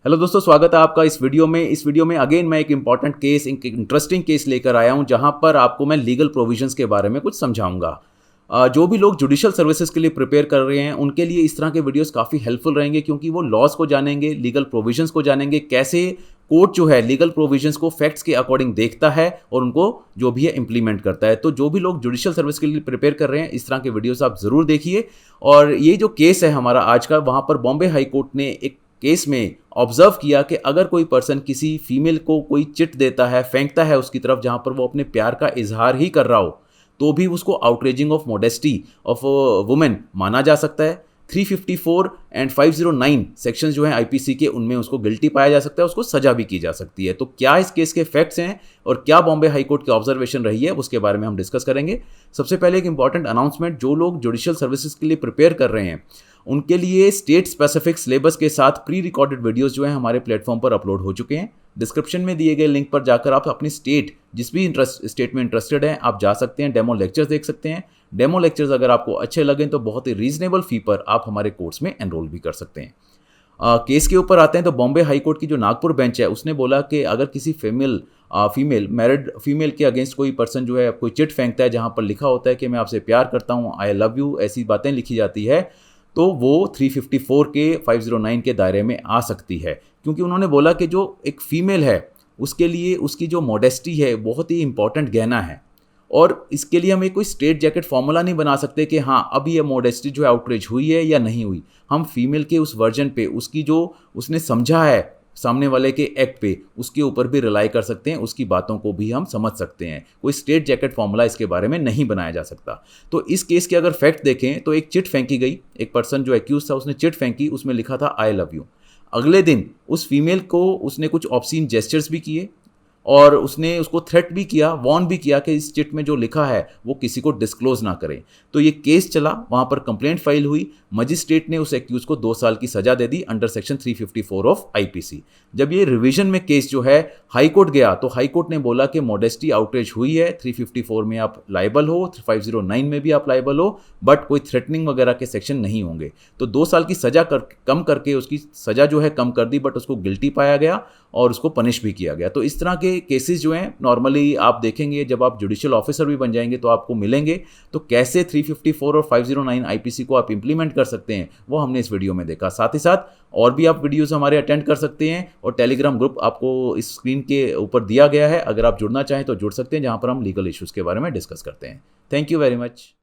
Hello दोस्तों, स्वागत है आपका इस वीडियो में अगेन मैं एक इंपॉर्टेंट केस, एक इंटरेस्टिंग केस लेकर आया हूं जहां पर आपको मैं लीगल प्रोविजंस के बारे में कुछ समझाऊंगा। जो भी लोग जुडिशियल सर्विसेज के लिए प्रिपेयर कर रहे हैं उनके लिए इस तरह के वीडियोस काफ़ी हेल्पफुल रहेंगे, क्योंकि वो लॉज को जानेंगे, लीगल प्रोविजंस को जानेंगे, कैसे कोर्ट जो है लीगल प्रोविजंस को फैक्ट्स के अकॉर्डिंग देखता है और उनको जो भी है इंप्लीमेंट करता है। तो जो भी लोग जुडिशियल सर्विस के लिए प्रिपेयर कर रहे हैं इस तरह के वीडियोस आप ज़रूर देखिए। और ये जो केस है हमारा आज का, वहाँ पर बॉम्बे हाई कोर्ट ने एक केस में ऑब्जर्व किया कि अगर कोई पर्सन किसी फीमेल को कोई चिट देता है, फेंकता है उसकी तरफ जहां पर वो अपने प्यार का इजहार ही कर रहा हो, तो भी उसको outraging of modesty of women माना जा सकता है। 354 एंड 509 सेक्शंस जो हैं आईपीसी के, उनमें उसको गिल्टी पाया जा सकता है, उसको सजा भी की जा सकती है। तो क्या इस केस के फैक्ट्स हैं और क्या बॉम्बे हाई कोर्ट की ऑब्जर्वेशन रही है, उसके बारे में हम डिस्कस करेंगे। सबसे पहले एक इंपॉर्टेंट अनाउंसमेंट, जो लोग जुडिशियल सर्विसेज के लिए प्रिपेयर कर रहे हैं उनके लिए स्टेट स्पेसिफिक सिलेबस के साथ प्री रिकॉर्डेड वीडियोस जो हैं हमारे प्लेटफॉर्म पर अपलोड हो चुके हैं। डिस्क्रिप्शन में दिए गए लिंक पर जाकर आप अपनी स्टेट, जिस भी स्टेट में इंटरेस्टेड हैं, आप जा सकते हैं, डेमो लेक्चर्स देख सकते हैं। डेमो लेक्चर्स अगर आपको अच्छे लगें तो बहुत ही रीजनेबल फी पर आप हमारे कोर्स में एनरोल भी कर सकते हैं। केस के ऊपर आते हैं तो बॉम्बे हाई कोर्ट की जो नागपुर बेंच है उसने बोला कि अगर किसी फीमेल मैरिड फीमेल के अगेंस्ट कोई पर्सन जो है कोई चिट फेंकता है जहां पर लिखा होता है कि मैं आपसे प्यार करता हूं, आई लव यू, ऐसी बातें लिखी जाती है, तो वो 354 के 509 के दायरे में आ सकती है। क्योंकि उन्होंने बोला कि जो एक फीमेल है उसके लिए उसकी जो मॉडेस्टी है बहुत ही इंपॉर्टेंट गहना है, और इसके लिए हम एक कोई स्ट्रेट जैकेट फॉर्मूला नहीं बना सकते कि हाँ अब ये मॉडेस्टी जो है आउटरीच हुई है या नहीं हुई। हम फीमेल के उस वर्जन पे, उसकी जो उसने समझा है सामने वाले के एक्ट पे, उसके ऊपर भी रिलाई कर सकते हैं, उसकी बातों को भी हम समझ सकते हैं। कोई स्ट्रेट जैकेट फॉर्मूला इसके बारे में नहीं बनाया जा सकता। तो इस केस के अगर फैक्ट देखें तो एक चिट फेंकी गई, एक पर्सन जो एक्यूज था उसने चिट फेंकी, उसमें लिखा था आई लव यू। अगले दिन उस फीमेल को उसने कुछ ऑब्सीन जेस्चर्स भी किए और उसने उसको थ्रेट भी किया, वॉर्न भी किया कि इस चिट में जो लिखा है वो किसी को डिस्क्लोज ना करें। तो ये केस चला, वहाँ पर कंप्लेंट फाइल हुई, मजिस्ट्रेट ने उस एक्यूज को 2 साल की सजा दे the under section 354 of IPC. जब ये रिवीजन में केस जो है हाई कोर्ट गया तो हाई कोर्ट ने बोला कि मॉडेस्टी आउटरेज हुई है, 354 में आप लाइबल हो, 509 में भी आप लाइबल हो, बट कोई थ्रेटनिंग वगैरह के सेक्शन नहीं होंगे। तो 2 साल की सजा कम करके उसकी सजा जो है कम कर दी, बट उसको गिल्टी पाया गया और उसको पनिश भी किया गया। तो इस तरह के केसेस जो हैं नॉर्मली आप देखेंगे जब आप जुडिशियल ऑफिसर भी बन जाएंगे तो आपको मिलेंगे। तो कैसे 354 और 509 आईपीसी को आप इंप्लीमेंट कर सकते हैं वो हमने इस वीडियो में देखा। साथ ही साथ और भी आप वीडियोस हमारे अटेंड कर सकते हैं, और टेलीग्राम ग्रुप आपको इस स्क्रीन के ऊपर दिया गया है, अगर आप जुड़ना चाहें तो जुड़ सकते हैं, जहां पर हम लीगल इश्यूज़ के बारे में डिस्कस करते हैं। Thank you very much.